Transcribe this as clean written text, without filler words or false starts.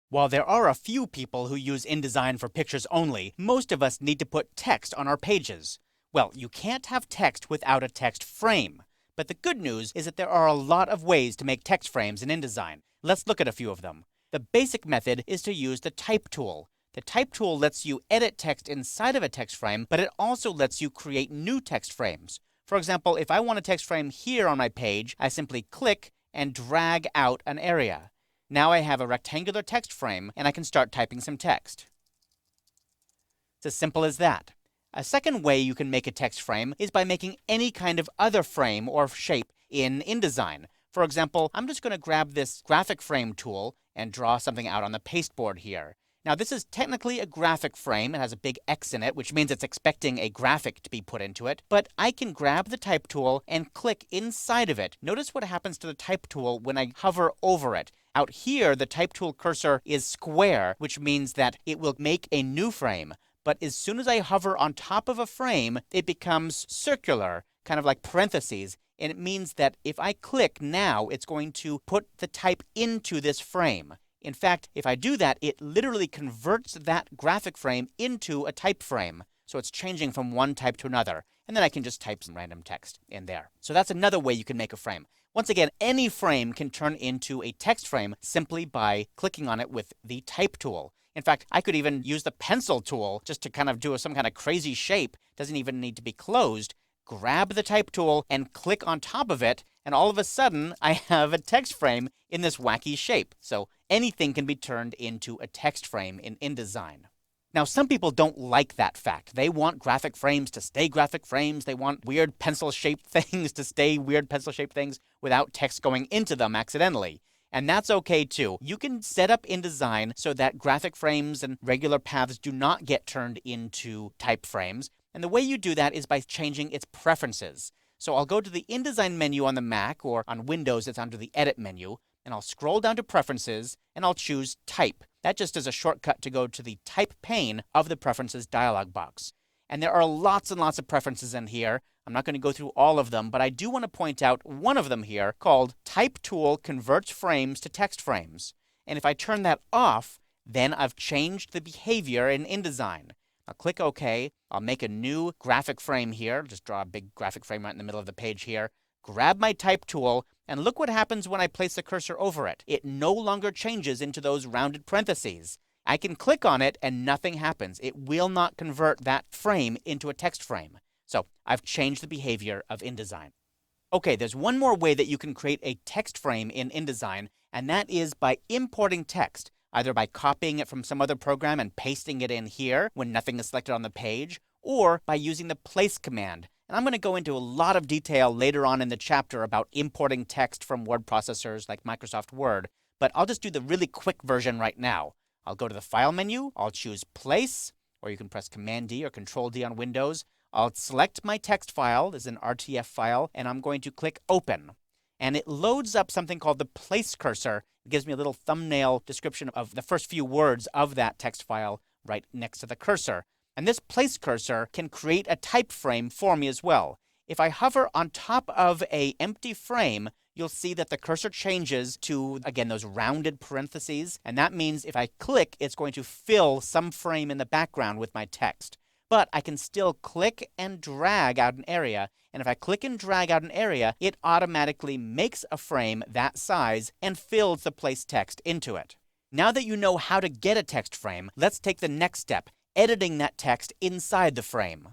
While there are a few people who use InDesign for pictures only, most of us need to put text on our pages. Well, you can't have text without a text frame. But the good news is that there are a lot of ways to make text frames in InDesign. Let's look at a few of them. The basic method is to use the Type tool. The Type tool lets you edit text inside of a text frame, but it also lets you create new text frames. For example, if I want a text frame here on my page, I simply click and drag out an area. Now I have a rectangular text frame, and I can start typing some text. It's as simple as that. A second way you can make a text frame is by making any kind of other frame or shape in InDesign. For example, I'm just going to grab this graphic frame tool and draw something out on the pasteboard here. Now, this is technically a graphic frame. It has a big X in it, which means it's expecting a graphic to be put into it. But I can grab the Type tool and click inside of it. Notice what happens to the Type tool when I hover over it. Out here, the Type tool cursor is square, which means that it will make a new frame. But as soon as I hover on top of a frame, it becomes circular, kind of like parentheses. And it means that if I click now, it's going to put the type into this frame. In fact, if I do that, it literally converts that graphic frame into a type frame. So it's changing from one type to another. And then I can just type some random text in there. So that's another way you can make a frame. Once again, any frame can turn into a text frame simply by clicking on it with the Type tool. In fact, I could even use the Pencil tool just to kind of do some kind of crazy shape. Doesn't even need to be closed. Grab the Type tool and click on top of it, and all of a sudden, I have a text frame in this wacky shape. So anything can be turned into a text frame in InDesign. Now, some people don't like that fact. They want graphic frames to stay graphic frames. They want weird pencil-shaped things to stay weird pencil-shaped things without text going into them accidentally. And that's okay too. You can set up InDesign so that graphic frames and regular paths do not get turned into type frames. And the way you do that is by changing its preferences. So I'll go to the InDesign menu on the Mac, or on Windows it's under the Edit menu, and I'll scroll down to Preferences, and I'll choose Type. That just is a shortcut to go to the Type pane of the Preferences dialog box. And there are lots and lots of preferences in here. I'm not going to go through all of them, but I do want to point out one of them here called Type Tool Converts Frames to Text Frames. And if I turn that off, then I've changed the behavior in InDesign. I'll click OK. I'll make a new graphic frame here. Just draw a big graphic frame right in the middle of the page here. Grab my Type tool, and look what happens when I place the cursor over it. It no longer changes into those rounded parentheses. I can click on it and nothing happens. It will not convert that frame into a text frame. So I've changed the behavior of InDesign. Okay, there's one more way that you can create a text frame in InDesign, and that is by importing text, either by copying it from some other program and pasting it in here when nothing is selected on the page, or by using the place command. And I'm going to go into a lot of detail later on in the chapter about importing text from word processors like Microsoft Word, but I'll just do the really quick version right now. I'll go to the File menu, I'll choose Place, or you can press Command-D or Control-D on Windows. I'll select my text file, this is an RTF file, and I'm going to click Open. And it loads up something called the Place cursor. It gives me a little thumbnail description of the first few words of that text file right next to the cursor. And this Place cursor can create a type frame for me as well. If I hover on top of an empty frame, you'll see that the cursor changes to, again, those rounded parentheses. And that means if I click, it's going to fill some frame in the background with my text. But I can still click and drag out an area. And if I click and drag out an area, it automatically makes a frame that size and fills the place text into it. Now that you know how to get a text frame, let's take the next step, editing that text inside the frame.